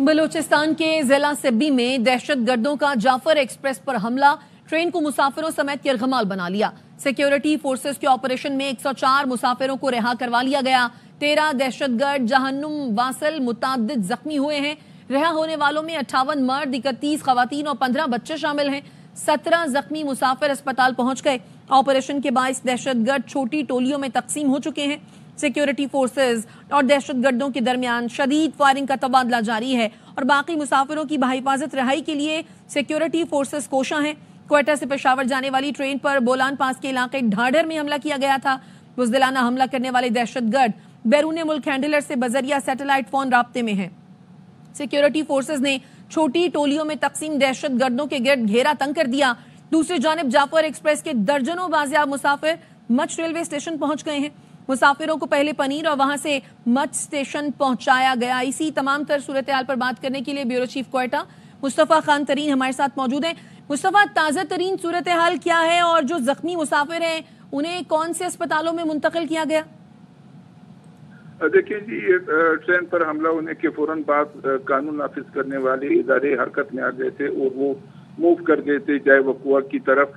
बलूचिस्तान के जिला सिब्बी में दहशत गर्दों का जाफर एक्सप्रेस पर हमला ट्रेन को मुसाफिरों समेत यरगमाल बना लिया। सिक्योरिटी फोर्सेस के ऑपरेशन में 104 मुसाफिरों को रिहा करवा लिया गया। 13 दहशतगर्द जहन्नुम वासिल मुताद्दिद जख्मी हुए हैं। रिहा होने वालों में 58 मर्द, 31 खवातीन और 15 बच्चे शामिल हैं। 17 जख्मी मुसाफिर अस्पताल पहुंच गए। ऑपरेशन के बाइस दहशतगर्द छोटी टोलियों में तकसीम हो चुके हैं। सिक्योरिटी फोर्सेस और दहशतगर्दों के दरमियान शदीद फायरिंग का तबादला जारी है और बाकी मुसाफिरों की बाहिफाजत रिहाई के लिए सिक्योरिटी फोर्सेस कोशां हैं। क्वेटा से पेशावर जाने वाली ट्रेन पर बोलान पास के इलाके ढाढर में हमला किया गया था। बुज़दिलाना हमला करने वाले दहशतगर्द बैरून मुल्क हैंडलर से बजरिया सैटेलाइट फोन राब्ते में हैं। सिक्योरिटी फोर्सेस ने छोटी टोलियों में तकसीम दहशतगर्दों के गिर्द घेरा तंग कर दिया। दूसरी जानिब जाफर एक्सप्रेस के दर्जनों बाजियाब मुसाफिर मच रेलवे स्टेशन पहुंच गए हैं। मुसाफिरों को पहले पनीर और वहां से मच स्टेशन पहुंचाया गया। इसी तमाम तर सूरत हाल पर बात करने के लिए ब्यूरो चीफ क्वेटा मुस्तफा खान तरीन हमारे साथ मौजूद हैं। मुस्तफा, ताज़ा तरीन सूरत हाल क्या है और जो जख्मी मुसाफिर हैं उन्हें कौन से अस्पतालों में मुंतकिल किया गया? देखिए जी, ट्रेन पर हमला होने के फौरन बाद कानून नाफिज करने वाले इदारे हरकत में आ गए थे और वो मूव कर गए थे जाए वकुआ की तरफ,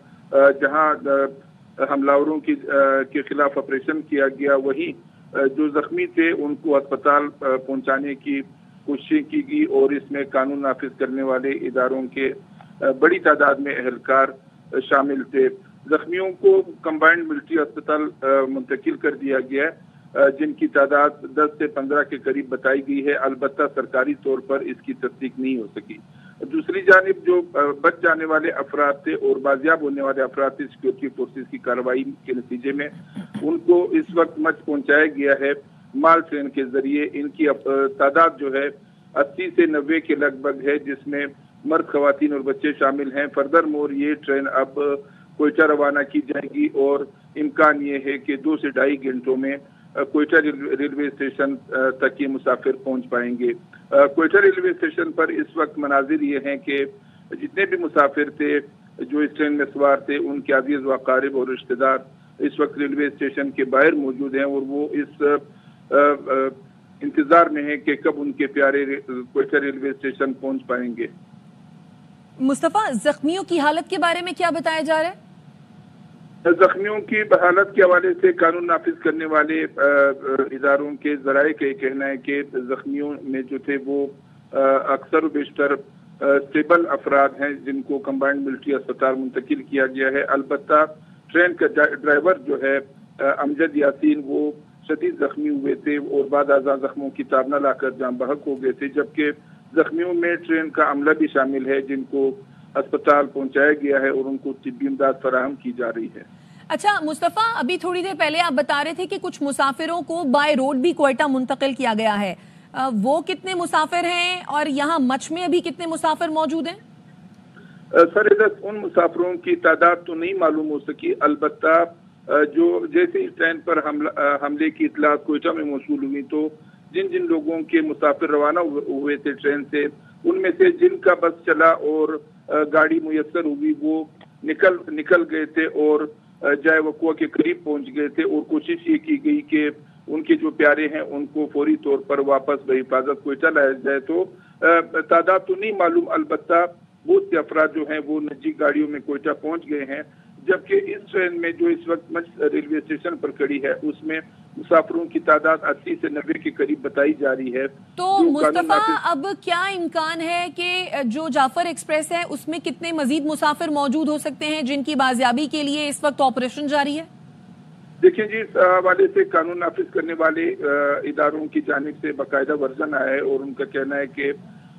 जहां हमलावरों के खिलाफ ऑपरेशन किया गया। वही जो जख्मी थे उनको अस्पताल पहुंचाने की कोशिश की गई और इसमें कानून नाफिज करने वाले इदारों के बड़ी तादाद में एहलकार शामिल थे। जख्मियों को कंबाइंड मिलिट्री अस्पताल मुंतकिल कर दिया गया है, जिनकी तादाद 10 से 15 के करीब बताई गई है। अलबत्ता सरकारी तौर पर इसकी तस्दीक नहीं हो सकी। दूसरी जानिब जो बच जाने वाले अफराद थे और बाजियाब होने वाले अफराद थे, सिक्योरिटी फोर्सेस की कार्रवाई के नतीजे में उनको इस वक्त मच पहुंचाया गया है माल ट्रेन के जरिए। इनकी तादाद जो है 80 से 90 के लगभग है, जिसमें मर्द, खवातीन और बच्चे शामिल हैं। फर्दर मोर ये ट्रेन अब कोयटा रवाना की जाएगी और इम्कान ये है कि 2 से ढाई घंटों में कोयटा रेलवे स्टेशन तक ये मुसाफिर पहुंच पाएंगे। कोयटा रेलवे स्टेशन पर इस वक्त मनाजिर ये हैं कि जितने भी मुसाफिर थे जो इस ट्रेन में सवार थे, उनके अजीज व अकारिब और रिश्तेदार इस वक्त रेलवे स्टेशन के बाहर मौजूद हैं और वो इस इंतजार में है कि कब उनके प्यारे कोयटा रेलवे स्टेशन पहुंच पाएंगे। मुस्तफा, जख्मियों की हालत के बारे में क्या बताया जा रहा है? जख्मियों की हालत के हवाले से कानून नाफिज करने वाले इदारों के जराए का कहना है कि जख्मियों में जो थे वो अक्सर बेशतर स्टेबल अफराद हैं, जिनको कंबाइंड मिलिट्री अस्पताल मुंतकिल किया गया है। अलबत्ता ट्रेन का ड्राइवर जो है अमजद यासीन, वो शदीद जख्मी हुए थे और बाद आज़ा जख्मों की ताबना लाकर जान बहक हो गए थे, जबकि जख्मियों में ट्रेन का अमला भी शामिल है, जिनको अस्पताल पहुंचाया गया है और उनको तिब्बी इमदाद फराहम की जा रही है। अच्छा मुस्तफा, अभी थोड़ी देर पहले आप बता रहे थे कि कुछ मुसाफिरों को बाय रोड भी कोयटा मुंतकिल किया गया है। वो कितने मुसाफिर हैं और यहाँ मच में अभी कितने मुसाफिर मौजूद हैं? सर, उन मुसाफिरों की तादाद तो नहीं मालूम हो सकी। अलबत्ता जो जैसे इस ट्रेन पर हमले की इतला कोयटा में मौसूल हुई, तो जिन जिन लोगों के मुसाफिर रवाना हुए थे ट्रेन से, उनमें से जिनका बस चला और गाड़ी मुयस्सर हुई, वो निकल गए थे और जाए वकुआ के करीब पहुंच गए थे और कोशिश ये की गई कि उनके जो प्यारे हैं उनको फौरी तौर पर वापस बहिफाजत कोयटा लाया जाए। तो तादाद तो नहीं मालूम, अलबत्ता बहुत से अफराद जो हैं वो निजी गाड़ियों में कोयटा पहुंच गए हैं, जबकि इस ट्रेन में जो इस वक्त मच रेलवे स्टेशन पर खड़ी है उसमें मुसाफिरों की तादाद 80 से 90 के करीब बताई जा रही है। तो मुस्तफा, अब क्या इम्कान है कि जो जाफर एक्सप्रेस है उसमें कितने मजीद मुसाफिर मौजूद हो सकते हैं जिनकी बाजियाबी के लिए इस वक्त ऑपरेशन जारी है? देखिए जी, इस हवाले से कानून नाफिज करने वाले इदारों की जानिब से बाकायदा वर्जन आया है और उनका कहना है कि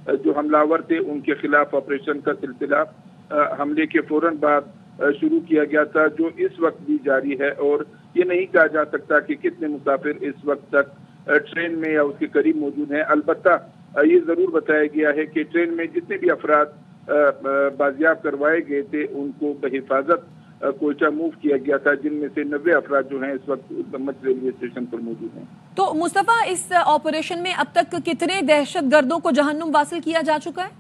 जो हमलावर थे उनके खिलाफ ऑपरेशन का सिलसिला हमले के फौरन बाद शुरू किया गया था, जो इस वक्त भी जारी है। और ये नहीं कहा जा सकता कि कितने मुसाफिर इस वक्त तक ट्रेन में या उसके करीब मौजूद हैं। अलबत्ता ये जरूर बताया गया है कि ट्रेन में जितने भी अफराद बाजियाब करवाए गए थे उनको बहिफाजत कोयटा मूव किया गया था, जिनमें से 90 अफराद जो हैं इस वक्त मच रेलवे स्टेशन पर मौजूद हैं। तो मुस्तफा, इस ऑपरेशन में अब तक कितने दहशत गर्दों को जहन्नुम वासिल किया जा चुका है?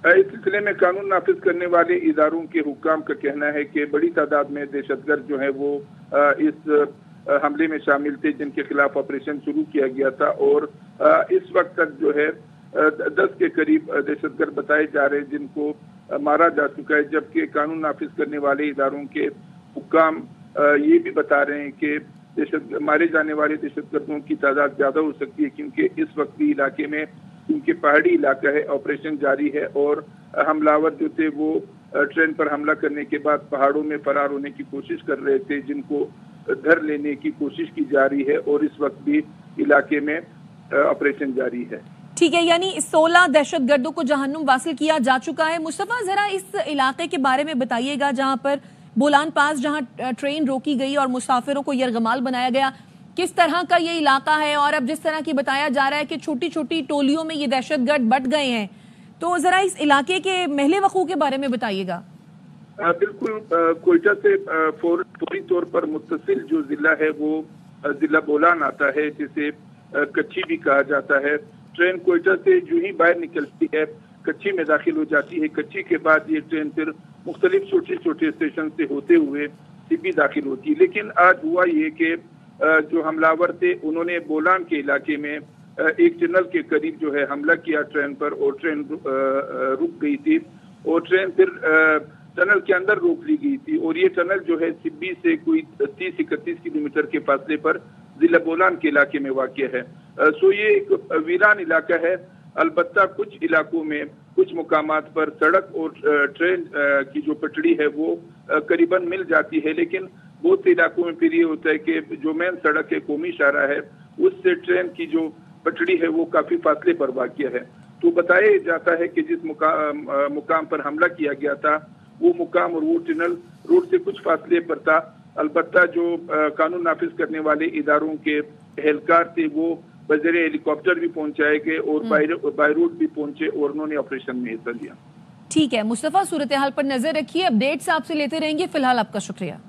इस सिलसिले में कानून नाफिज करने वाले इदारों के हुक्काम का कहना है कि बड़ी तादाद में दहशतगर्द जो है वो इस हमले में शामिल थे, जिनके खिलाफ ऑपरेशन शुरू किया गया था और इस वक्त तक जो है 10 के करीब दहशतगर्द बताए जा रहे हैं जिनको मारा जा चुका है, जबकि कानून नाफिज करने वाले इदारों के हुक्काम ये भी बता रहे हैं कि मारे जाने वाले दहशतगर्दों की तादाद ज्यादा हो सकती है, क्योंकि इस वक्त भी इलाके में, क्योंकि पहाड़ी इलाका है, ऑपरेशन जारी है और हमलावर जो थे वो ट्रेन पर हमला करने के बाद पहाड़ों में फरार होने की कोशिश कर रहे थे, जिनको धर लेने की कोशिश की जा रही है और इस वक्त भी इलाके में ऑपरेशन जारी है। ठीक है, यानी 16 दहशतगर्दों को जहन्नुम वासिल किया जा चुका है। मुस्तफा, जरा इस इलाके के बारे में बताइएगा जहां पर बोलान पास, जहां ट्रेन रोकी गई और मुसाफिरों को यरगमाल बनाया गया, किस तरह का ये इलाका है? और अब जिस तरह की बताया जा रहा है कि छोटी छोटी टोलियों में ये दहशतगर्द बट गए हैं, तो जरा इस इलाके के महले वकूअ के बारे में बताइएगा। बिल्कुल, कोयटा से फौरी तौर पर मुत्तसिल जो जिला है वो जिला बोलान आता है, जिसे कच्ची भी कहा जाता है। ट्रेन कोयटा से जो ही बाहर निकलती है कच्ची में दाखिल हो जाती है। कच्ची के बाद ये ट्रेन फिर मुख्तलिफ छोटे छोटे स्टेशन से होते हुए सिब्बी दाखिल होती है। लेकिन आज हुआ ये कि जो हमलावर थे उन्होंने बोलान के इलाके में एक टनल के करीब जो है हमला किया ट्रेन पर, और ट्रेन रुक गई थी और ट्रेन फिर टनल के अंदर रोक ली गई थी। और ये टनल जो है सिब्बी से कोई 30-31 किलोमीटर के फासले पर जिला बोलान के इलाके में वाक़ है। सो ये एक वीरान इलाका है। अलबत्ता कुछ इलाकों में, कुछ मुकामात पर सड़क और ट्रेन की जो पटड़ी है वो करीबन मिल जाती है, लेकिन बहुत से इलाकों में फिर ये होता है कि जो मेन सड़क है, कौमी शाहरा है, उससे ट्रेन की जो पटड़ी है वो काफी फासले पर वाक़ है। तो बताया जाता है कि जिस मुकाम पर हमला किया गया था वो मुकाम और वो टनल रोड से कुछ फासले पर था। अलबत्ता जो कानून नाफिज करने वाले इदारों के एहलकार थे वो बजरे हेलीकॉप्टर भी पहुंचाए गए और बाय रोड भी पहुंचे और उन्होंने ऑपरेशन में हिस्सा लिया। ठीक है मुस्तफा, सूरत हाल पर नजर रखिए, अपडेट्स आपसे लेते रहेंगे। फिलहाल आपका शुक्रिया।